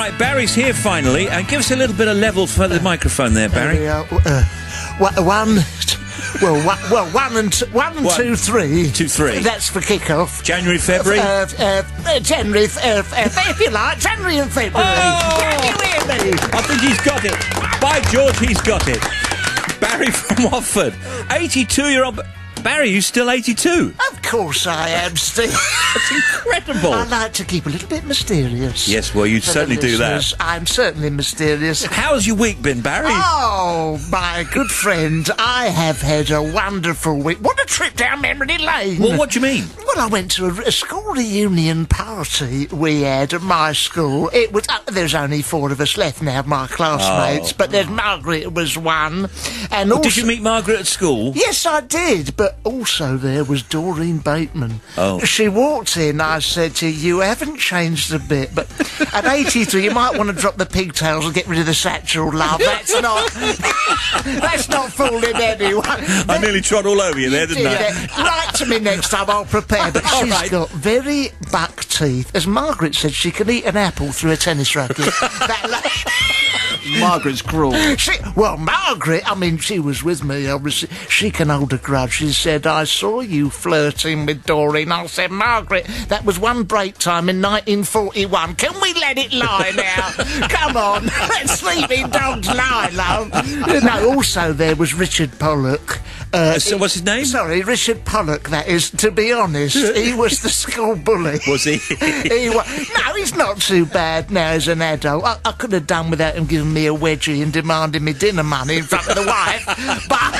right, Barry's here finally, and give us a little bit of level for the microphone there, Barry. One and two, three. 2, 3. That's for kick-off. January, February? January, if you like, January and February. Oh! Can you hear me? I think he's got it. By George, he's got it. Barry from Watford. 82-year-old... Barry, you still 82? Of course I am, Steve. That's incredible. I like to keep a little bit mysterious. Yes, well, you certainly do that. I'm certainly mysterious. How's your week been, Barry? Oh, my good friend, I have had a wonderful week. What a trip down memory lane. Well, what do you mean? Well, I went to a school reunion party we had at my school. It was there's only 4 of us left now, my classmates, but there's Margaret was one. And also, did you meet Margaret at school? Yes, I did, but also there was Doreen Bateman. Oh. She walked in, I said to her, you haven't changed a bit, but at 83 you might want to drop the pigtails and get rid of the satchel, love. That's not fooling anyone. I nearly trod all over you there, didn't I? Write to me next time, I'll prepare. But she's got very buck teeth. As Margaret said, she can eat an apple through a tennis racket. Margaret's cruel. Margaret, I mean, she was with me, obviously. She can hold a grudge. She said, I saw you flirting with Doreen. I said, Margaret, that was one break time in 1941. Can we let it lie now? Come on, let sleeping dogs lie, love. No, also there was Richard Pollock. So what's his name? Sorry, Richard Pollock, that is. To be honest, he was the school bully. Was he? No, he's not too bad now as an adult. I could have done without him giving me a wedgie and demanding me dinner money in front of the wife. But,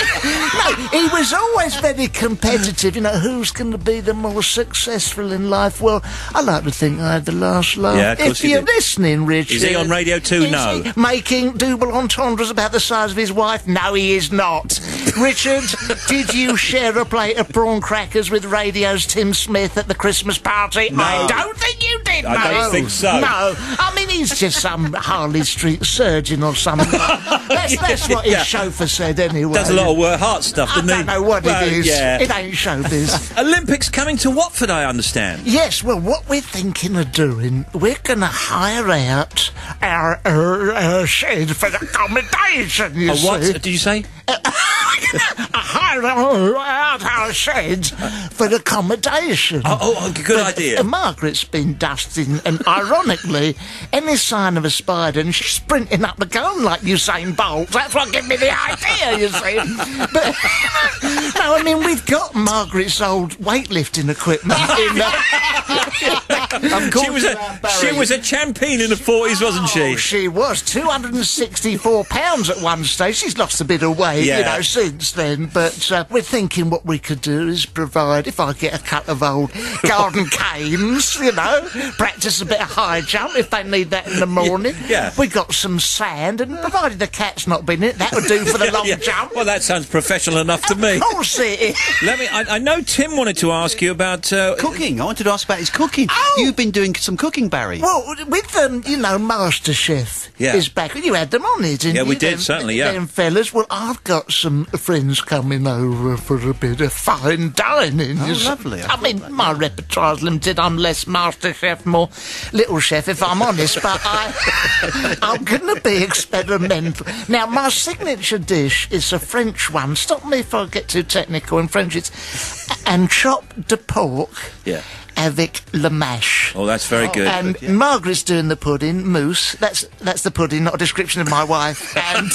no, he was always very competitive. You know, who's going to be the more successful in life? Well, I like to think I had the last laugh. Yeah, of course if you're listening, Richard. Is he on Radio 2? No. Is he making double entendres about the size of his wife? No, he is not. Richard, did you share a plate of prawn crackers with Radio's Tim Smith at the Christmas party? No. I don't think you did, I don't think so. No. I mean, he's just some Harley Street surgeon or something. That's what his chauffeur said anyway. Does a lot of heart stuff, doesn't he? I don't know what it is. Yeah. It ain't showbiz. Olympics coming to Watford, I understand. Yes, well, what we're thinking of doing, we're going to hire out our shed for accommodation, you see. What did you say? Hire out our sheds for accommodation. Good idea. Margaret's been dusting, and ironically, any sign of a spider, and she's sprinting up the gun like Usain Bolt. That's what gave me the idea, you see. But, no, I mean, we've got Margaret's old weightlifting equipment in She was a champion in the 40s, wasn't she? She was. 264 pounds at one stage. She's lost a bit of weight, since then. But we're thinking what we could do is provide, if I get a couple of old garden canes, practice a bit of high jump if they need that in the morning. Yeah. We got some sand, and provided the cat's not been in it, that would do for the long jump. Well, that sounds professional enough to me. Of course it is. I know Tim wanted to ask you about... cooking. I wanted to ask about his cooking. Oh. You've been doing some cooking, Barry. Well, with MasterChef is back. You had them on it, didn't you? Yeah, we did, certainly, yeah. Them fellas. Well, I've got some friends coming over for a bit of fine dining. Oh, lovely. I mean, my repertoire's limited. I'm less MasterChef, more Little Chef, if I'm honest, but I'm going to be experimental. Now, my signature dish is a French one. Stop me if I get too technical in French. It's chopped de pork. Yeah. Avec le mâche. Oh, that's very good. And Margaret's doing the pudding, mousse. That's the pudding, not a description of my wife. And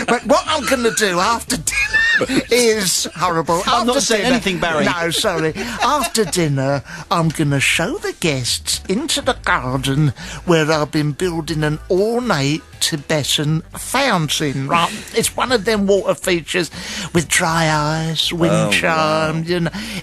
but what I'm going to do after dinner is horrible. I'm not saying anything, Barry. No, sorry. After dinner, I'm going to show the guests into the garden where I've been building an ornate Tibetan fountain, right? It's one of them water features with dry ice, wind chime,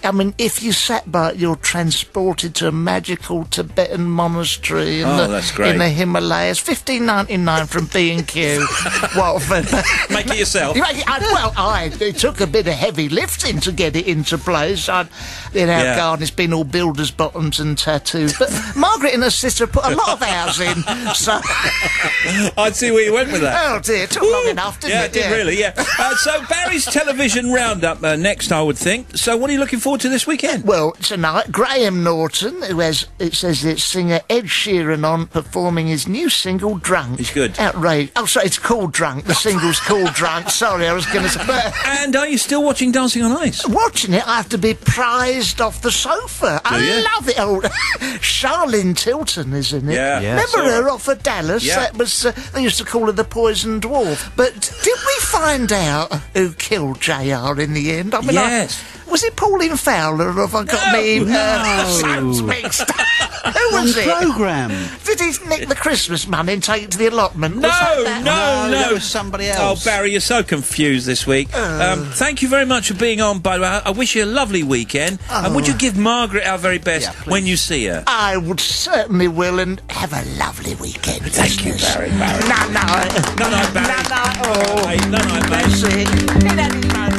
I mean, if you sat by it, you're transported to a magical Tibetan monastery in the Himalayas. $15.99 from B&Q. Watford. Make it yourself. I it took a bit of heavy lifting to get it into place. Our garden has been all builder's bottoms and tattoos. But Margaret and her sister put a lot of hours in, so... I'd see where you went with that. Oh, dear, it took long enough, didn't it? Yeah, it did really, yeah. So Barry's television roundup next, I would think. So what are you looking forward to this weekend? Well, tonight, Graham Norton, who has, it says it's singer Ed Sheeran on, performing his new single, Drunk. It's good. Outrage. Oh, sorry, it's called Drunk. The single's called Drunk. Sorry, I was going to say... And are you still watching Dancing on Ice? Watching it, I have to be prized off the sofa. I love it. Oh, Charlene Tilton is in it. Yeah. Remember her off of Dallas? Yeah. That was, they used to call her the Poison Dwarf. But did we find out who killed JR in the end? I mean, Yes. was it Pauline Fowler, or have I got me sons mixed up? Who was it? Programme. Did he nick the Christmas money and take it to the allotment? No, No, that was somebody else. Oh, Barry, you're so confused this week. Thank you very much for being on, by the way. I wish you a lovely weekend. And would you give Margaret our very best when you see her? I would certainly will, and have a lovely weekend. Thank you, Barry. No, No, Barry. No, Night, Barry. That's it.